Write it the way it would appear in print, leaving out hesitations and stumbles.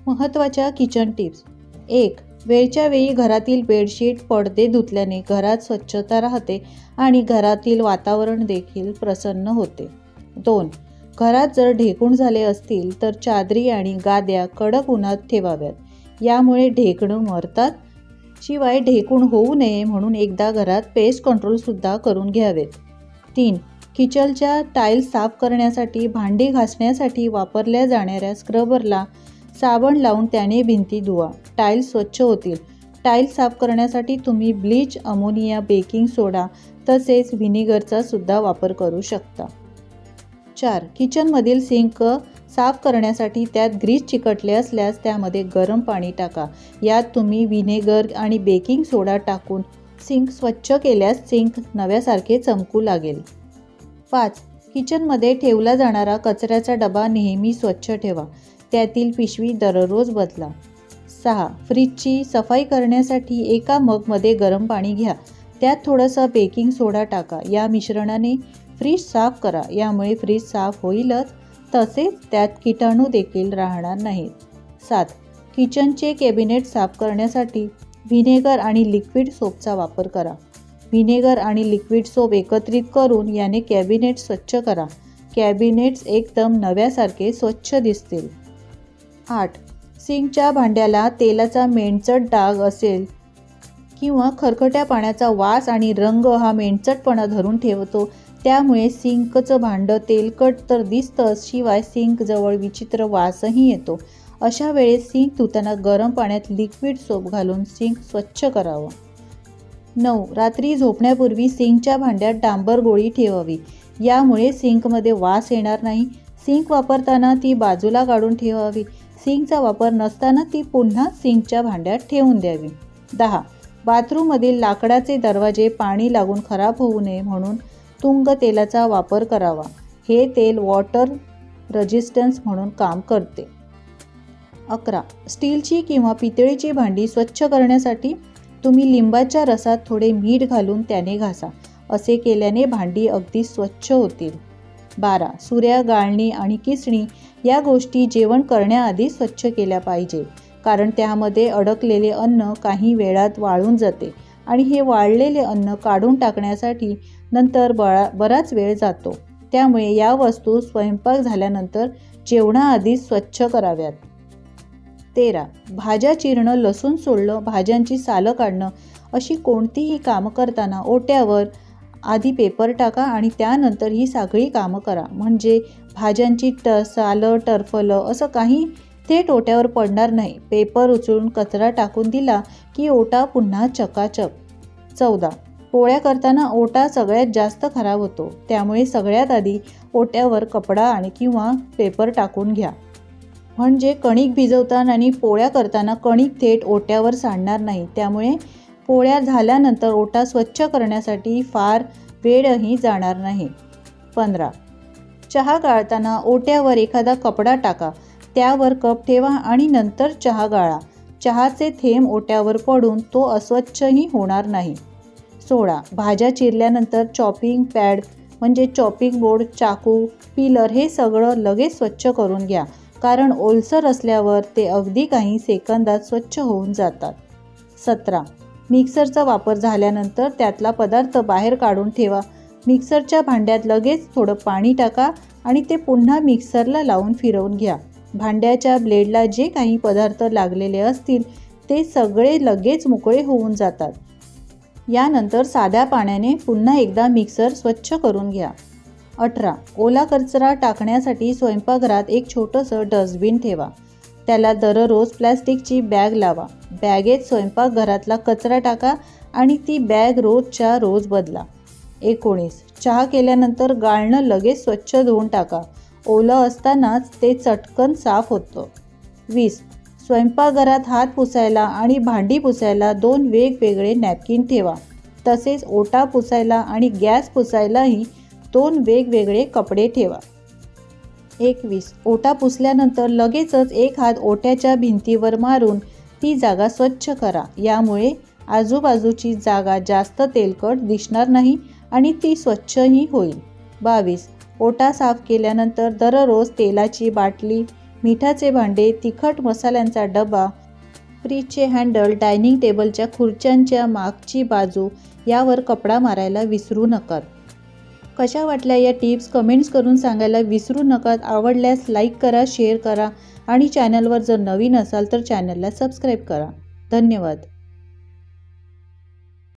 महत्त्वाच्या kitchen tips. 1. वेळच्या वेळी घरातील बेडशीट, पडदे धुतल्याने घरात स्वच्छता राहते आणि घरातील वातावरण देखील प्रसन्न होते. 2. घरात जर ढेकूण झाले असतील तर चादरी आणि गाद्या कडक उन्हात ठेवाव्यात. यामुळे ढेकणं मरतात. शिवाय ढेकूण होऊ नये म्हणून एकदा घरात पेस्ट कंट्रोलसुद्धा करून घ्यावेत. 3. किचनच्या टाईल्स साफ करण्यासाठी भांडी घासण्यासाठी वापरल्या जाणाऱ्या स्क्रबरला साबण लावून त्याने भिंती धुवा. टाईल्स स्वच्छ होतील. टाईल्स साफ करण्यासाठी तुम्ही ब्लीच, अमोनिया, बेकिंग सोडा तसेच व्हिनेगरचा सुद्धा वापर करू शकता. 4. किचनमधील सिंक साफ करण्यासाठी त्यात ग्रीस चिकटले असल्यास त्यामध्ये गरम पाणी टाका. यात तुम्ही व्हिनेगर आणि बेकिंग सोडा टाकून सिंक स्वच्छ केल्यास सिंक नव्यासारखे चमकू लागेल. 5. किचनमध्ये ठेवला जाणारा कचऱ्याचा डबा नेहमी स्वच्छ ठेवा. त्यातील पिशवी दररोज बदला. 6. फ्रीजची सफाई करण्यासाठी एका मगमध्ये गरम पाणी घ्या. त्यात थोडासा बेकिंग सोडा टाका. या मिश्रणाने फ्रीज साफ करा. यामुळे फ्रीज साफ होईलच, तसेच त्यात किटाणू देखील राहणार नाहीत. 7. किचनचे कॅबिनेट साफ करण्यासाठी व्हिनेगर आणि लिक्विड सोपचा वापर करा. व्हिनेगर आणि लिक्विड सोप एकत्रित करून याने कॅबिनेट स्वच्छ करा. कॅबिनेट्स एकदम नव्यासारखे स्वच्छ दिसतील. 8. सिंकच्या भांड्याला तेलाचा मेणचट डाग असेल किंवा खरकट्या पाण्याचा वास आणि रंग हा मेणचटपणा धरून ठेवतो. त्यामुळे सिंकचं भांडं तेलकट तर दिसतंच, शिवाय सिंकजवळ विचित्र वासही येतो. अशा वेळेस सिंक धुताना गरम पाण्यात लिक्विड सोप घालून सिंक स्वच्छ करावं. 9. रात्री झोपण्यापूर्वी सिंकच्या भांड्यात डांबर गोळी ठेवावी. यामुळे सिंकमध्ये वास येणार नाही. सिंक वापरताना ती बाजूला काढून ठेवावी. सिंकचा वापर नसताना ती पुन्हा सिंकच्या भांड्यात ठेवून द्यावी. 10. बाथरूममधील लाकडाचे दरवाजे पाणी लागून खराब होऊ नये म्हणून तुंग तेलाचा वापर करावा. हे तेल वॉटर रेजिस्टन्स म्हणून काम करते. 11. स्टीलची किंवा पितळेची भांडी स्वच्छ करण्यासाठी तुम्ही लिंबाच्या रसात थोडे मीठ घालून त्याने घासा. असे केल्याने भांडी अगदी स्वच्छ होतील. 12. सुऱ्या, गाळणी आणि किसणी या गोष्टी जेवण करण्याआधी स्वच्छ केल्या पाहिजे, कारण त्यामध्ये अडकलेले अन्न काही वेळात वाळून जाते आणि हे वाळलेले अन्न काढून टाकण्यासाठी नंतर बराच वेळ जातो. त्यामुळे या वस्तू स्वयंपाक झाल्यानंतर जेवणाआधी स्वच्छ कराव्यात. 13. भाज्या चिरणं, लसूण सोलणं, भाज्यांची सालं काढणं अशी कोणतीही कामं करताना ओट्यावर आधी पेपर टाका आणि त्यानंतर ही सगळी कामं करा. म्हणजे भाज्यांची सालं, टरफलं असं काही थेट ओट्यावर पडणार नाही. पेपर उचलून कचरा टाकून दिला की ओटा पुन्हा चकाचक. 14. पोळ्या करताना ओटा सगळ्यात जास्त खराब होतो. त्यामुळे सगळ्यात आधी ओट्यावर कपडा आणि किंवा पेपर टाकून घ्या. म्हणजे कणिक भिजवताना आणि पोळ्या करताना कणिक थेट ओट्यावर सांडणार नाही. त्यामुळे पोळ्या झाल्यानंतर ओटा स्वच्छ करण्यासाठी फार वेळही जाणार नाही. 15. चहा गाळताना ओट्यावर एखादा कपडा टाका. त्यावर कप ठेवा आणि नंतर चहा गाळा. चहाचे थेंब ओट्यावर पडून तो अस्वच्छही होणार नाही. 16. भाज्या चिरल्यानंतर चॉपिंग पॅड म्हणजे चॉपिंग बोर्ड, चाकू, पिलर हे सगळं लगेच स्वच्छ करून घ्या, कारण ओलसर असल्यावर ते अगदी काही सेकंदात स्वच्छ होऊन जातात. 17. मिक्सरचा वापर झाल्यानंतर त्यातला पदार्थ बाहेर काढून ठेवा. मिक्सरच्या भांड्यात लगेच थोडं पाणी टाका आणि ते पुन्हा मिक्सरला लावून फिरवून घ्या. भांड्याच्या ब्लेडला जे काही पदार्थ लागलेले असतील ते सगळे लगेच मोकळे होऊन जातात. यानंतर साध्या पाण्याने पुन्हा एकदा मिक्सर स्वच्छ करून घ्या. 18. ओला कचरा टाकण्यासाठी स्वयंपाकघरात एक छोटंसं डस्टबिन ठेवा. त्याला दररोज प्लॅस्टिकची बॅग लावा. बॅगेत स्वयंपाकघरातला कचरा टाका आणि ती बॅग रोजच्या रोज बदला. 19. चहा केल्यानंतर गाळणं लगेच स्वच्छ धुवून टाका. ओलं असतानाच ते चटकन साफ होतं. 20. स्वयंपाकघरात हात पुसायला आणि भांडी पुसायला 2 वेगवेगळे नॅपकिन ठेवा. तसेच ओटा पुसायला आणि गॅस पुसायलाही 2 वेगवेगळे कपडे ठेवा. 21. ओटा पुसल्यानंतर लगेचच एक हात ओट्याच्या भिंतीवर मारून ती जागा स्वच्छ करा. यामुळे आजूबाजूची जागा जास्त तेलकट दिसणार नाही आणि ती स्वच्छही होईल. 22. ओटा साफ केल्यानंतर दररोज तेलाची बाटली मिठाचे भांडे, तिखट मसाल्यांचा डबा, फ्रीजचे हँडल, डायनिंग टेबलच्या खुर्च्यांच्या मागची बाजू यावर कपडा मारायला विसरू नका. कशा वाटल्या या टिप्स कमेंट्स करून सांगायला विसरू नका. आवडल्यास लाईक करा, शेअर करा आणि चॅनलवर जर नवीन असाल तर चॅनलला सबस्क्राईब करा. धन्यवाद.